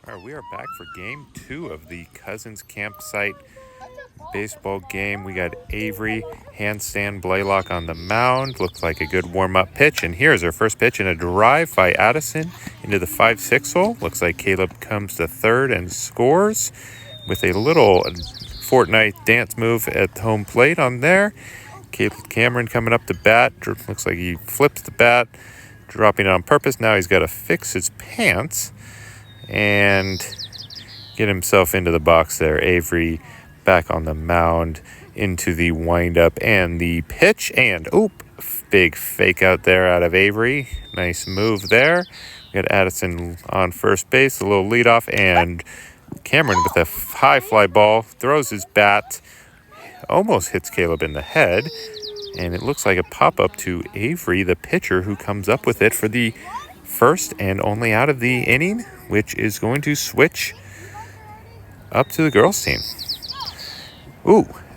All right, we are back for game 2 of the Cousins Campsite baseball game. We got Avery, handstand Blaylock on the mound. Looks like a good warm-up pitch. And here's our first pitch in a drive by Addison into the 5-6 hole. Looks like Caleb comes to third and scores with a little Fortnite dance move at home plate on there. Cameron coming up to bat. Looks like he flips the bat, dropping it on purpose. Now he's got to fix his pants and get himself into the box there. Avery back on the mound into the windup and the pitch. And, big fake out there out of Avery. Nice move there. We got Addison on first base, a little leadoff, and Cameron with a high fly ball throws his bat, almost hits Caleb in the head. And it looks like a pop-up to Avery, the pitcher, who comes up with it for the first and only out of the inning, which is going to switch up to the girls' team.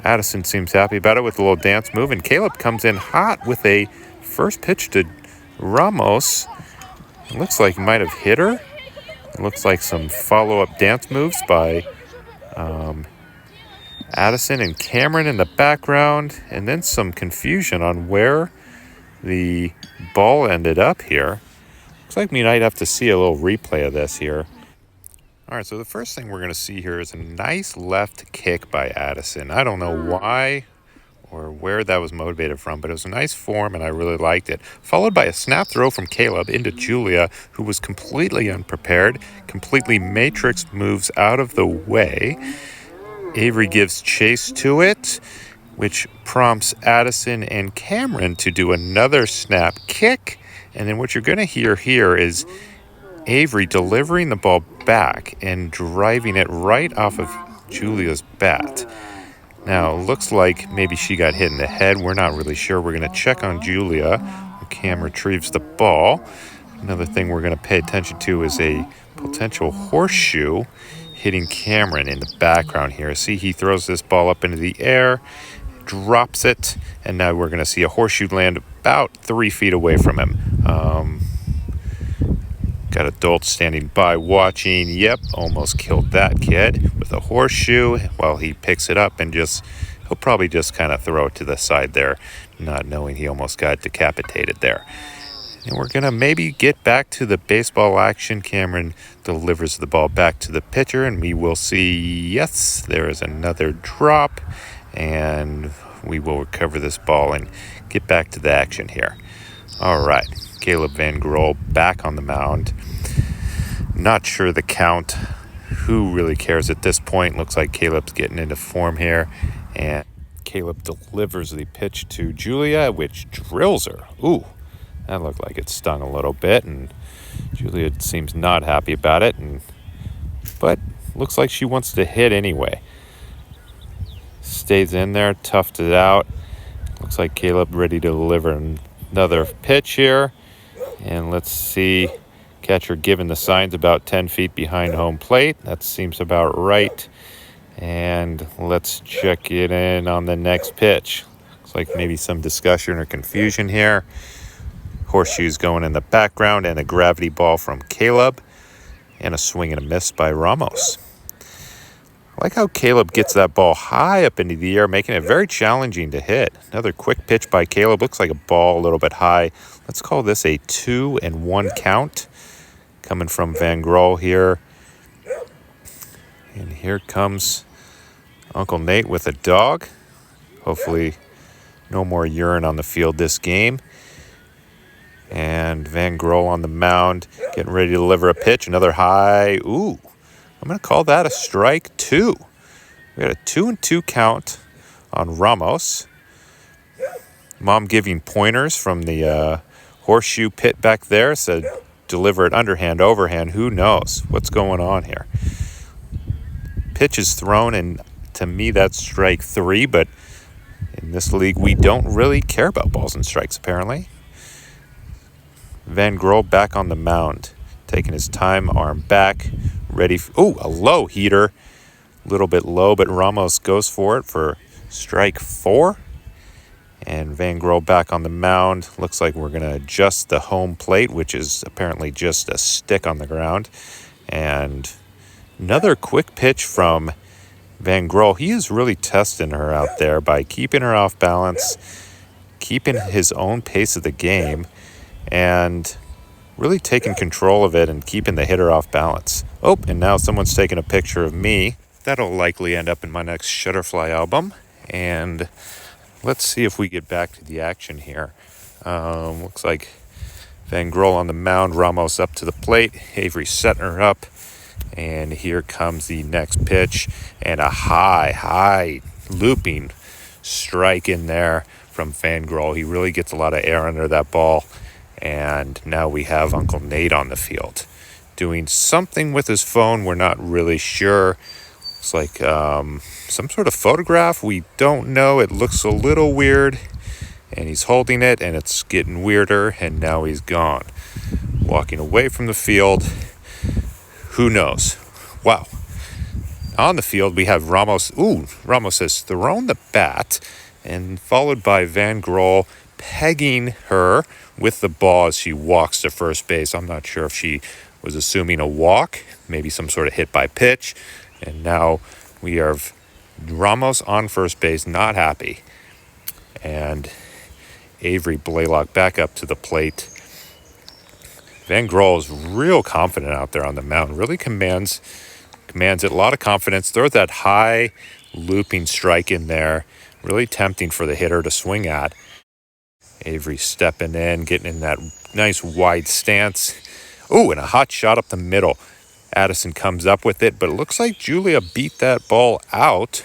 Addison seems happy about it with a little dance move, and Caleb comes in hot with a first pitch to Ramos. It looks like he might have hit her. It looks like some follow-up dance moves by Addison and Cameron in the background, and then some confusion on where the ball ended up here. Looks like we might have to see a little replay of this here. All right, so the first thing we're going to see here is a nice left kick by Addison. I don't know why or where that was motivated from, but it was a nice form, and I really liked it. Followed by a snap throw from Caleb into Julia, who was completely unprepared, completely matrix moves out of the way. Avery gives chase to it, which prompts Addison and Cameron to do another snap kick. And then what you're going to hear here is Avery delivering the ball back and driving it right off of Julia's bat. Now, it looks like maybe she got hit in the head. We're not really sure. We're going to check on Julia. Cam retrieves the ball. Another thing we're going to pay attention to is a potential horseshoe hitting Cameron in the background here. See, he throws this ball up into the air, drops it, and now we're going to see a horseshoe land about 3 feet away from him. Got adults standing by watching. Yep, almost killed that kid with a horseshoe while he picks it up and he'll probably just kind of throw it to the side there, not knowing he almost got decapitated there. And we're going to maybe get back to the baseball action. Cameron delivers the ball back to the pitcher, and we will see, yes, there is another drop, and we will recover this ball and get back to the action here. All right, Caleb Van Grohl back on the mound. Not sure the count. Who really cares at this point? Looks like Caleb's getting into form here, and Caleb delivers the pitch to Julia, which drills her. That looked like it stung a little bit, and Julia seems not happy about it, but looks like she wants to hit anyway. Stays in there, toughed it out. Looks like Caleb ready to deliver another pitch here. And let's see, catcher giving the signs about 10 feet behind home plate. That seems about right. And let's check it in on the next pitch. Looks like maybe some discussion or confusion here. Horseshoes going in the background, and a gravity ball from Caleb, and a swing and a miss by Ramos. I like how Caleb gets that ball high up into the air, making it very challenging to hit. Another quick pitch by Caleb. Looks like a ball a little bit high. Let's call this a 2-1 count coming from Van Grohl here. And here comes Uncle Nate with a dog. Hopefully no more urine on the field this game. And Van Grohl on the mound, getting ready to deliver a pitch. Another high. I'm going to call that a strike 2. We got a 2-2 count on Ramos. Mom giving pointers from the horseshoe pit back there. Said deliver it underhand, overhand. Who knows what's going on here? Pitch is thrown, and to me that's strike 3. But in this league, we don't really care about balls and strikes, apparently. Van Grohl back on the mound, taking his time, arm back, ready. A low heater. A little bit low, but Ramos goes for it for strike 4. And Van Grohl back on the mound. Looks like we're going to adjust the home plate, which is apparently just a stick on the ground. And Another quick pitch from Van Grohl. He is really testing her out there by keeping her off balance, keeping his own pace of the game, and really taking control of it and keeping the hitter off balance. Oh, and now someone's taking a picture of me. That'll likely end up in my next Shutterfly album. And let's see if we get back to the action here. Looks like Van Grohl on the mound, Ramos up to the plate, Avery setting her up. And here comes the next pitch, and a high looping strike in there from Van Grohl. He really gets a lot of air under that ball. And now we have Uncle Nate on the field doing something with his phone. We're not really sure. It's like some sort of photograph. We don't know. It looks a little weird. And he's holding it, and it's getting weirder. And now he's gone. Walking away from the field. Who knows? Wow. On the field, we have Ramos. Ramos has thrown the bat, and followed by Van Grohl pegging her with the ball as she walks to first base. I'm not sure if she was assuming a walk, maybe some sort of hit by pitch. And now we have Ramos on first base, not happy. And Avery Blaylock back up to the plate. Van Grohl is real confident out there on the mound. Really commands it. A lot of confidence. Throws that high looping strike in there. Really tempting for the hitter to swing at. Avery stepping in, getting in that nice wide stance. And a hot shot up the middle. Addison comes up with it, but it looks like Julia beat that ball out.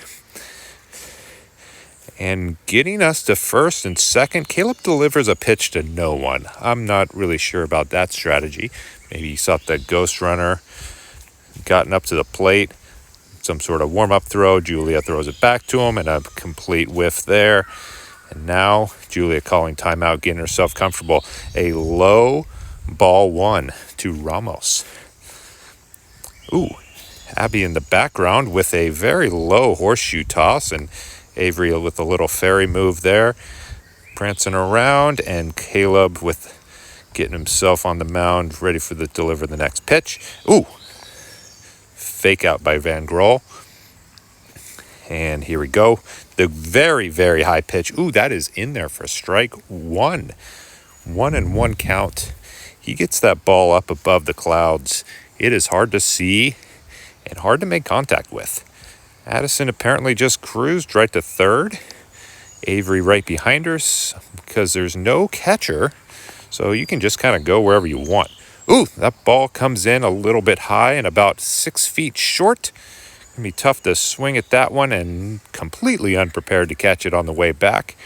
And getting us to first and second, Caleb delivers a pitch to no one. I'm not really sure about that strategy. Maybe he thought that ghost runner gotten up to the plate. Some sort of warm-up throw. Julia throws it back to him, and a complete whiff there. And now Julia calling timeout, getting herself comfortable. A low ball one to Ramos. Abby in the background with a very low horseshoe toss, and Avery with a little fairy move there, prancing around, and Caleb with getting himself on the mound, ready for the deliver the next pitch. Fake out by Van Grohl. And here we go. The very, very high pitch. That is in there for strike one. 1-1 count. He gets that ball up above the clouds. It is hard to see and hard to make contact with. Addison apparently just cruised right to third. Avery right behind her because there's no catcher. So you can just kind of go wherever you want. That ball comes in a little bit high and about 6 feet short. Gonna be tough to swing at that one, and completely unprepared to catch it on the way back.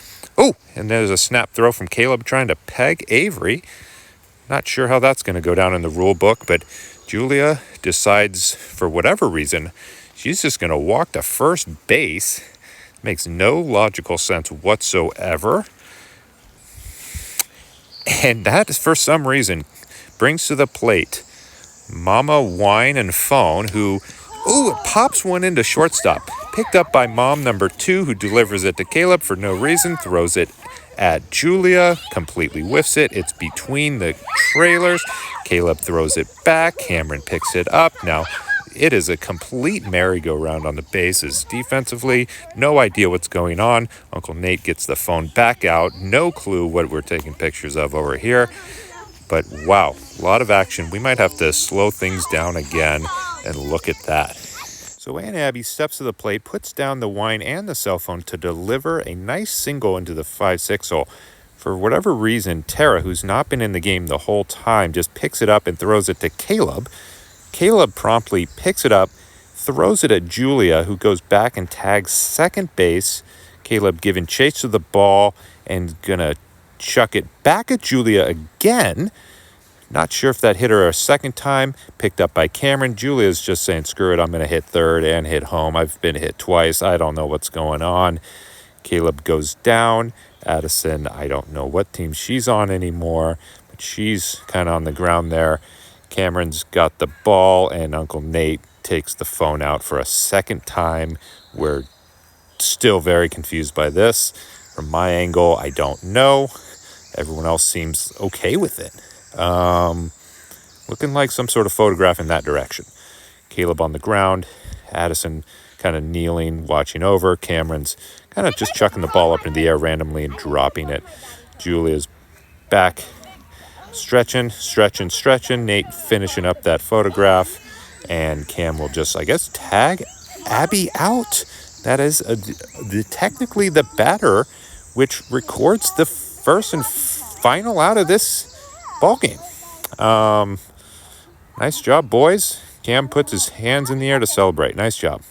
And there's a snap throw from Caleb trying to peg Avery. Not sure how that's going to go down in the rule book, but Julia decides, for whatever reason, she's just going to walk to first base. Makes no logical sense whatsoever. And that, for some reason, brings to the plate Mama Wine and Phone, who, it pops one into shortstop. Picked up by mom number 2, who delivers it to Caleb for no reason, throws it at Julia, completely whiffs it. It's between the trailers. Caleb throws it back. Cameron picks it up. Now, it is a complete merry-go-round on the bases. Defensively, no idea what's going on. Uncle Nate gets the phone back out. No clue what we're taking pictures of over here. But wow, a lot of action. We might have to slow things down again and look at that. So Aunt Abby steps to the plate, puts down the wine and the cell phone to deliver a nice single into the 5-6 hole. For whatever reason, Tara, who's not been in the game the whole time, just picks it up and throws it to Caleb. Caleb promptly picks it up, throws it at Julia, who goes back and tags second base. Caleb giving chase to the ball and gonna chuck it back at Julia again. Not sure if that hit her a second time. Picked up by Cameron. Julia's just saying, screw it, I'm going to hit third and hit home. I've been hit twice. I don't know what's going on. Caleb goes down. Addison, I don't know what team she's on anymore, but she's kind of on the ground there. Cameron's got the ball, and Uncle Nate takes the phone out for a second time. We're still very confused by this. From my angle, I don't know. Everyone else seems okay with it. Looking like some sort of photograph in that direction. Caleb on the ground, Addison kind of kneeling, watching over. Cameron's kind of just chucking the ball up in the air randomly and dropping it. Julia's back, stretching. Nate finishing up that photograph. And Cam will just, I guess, tag Abby out. That is technically the batter, which records the first and final out of this ball game. Nice job, boys. Cam puts his hands in the air to celebrate. Nice job.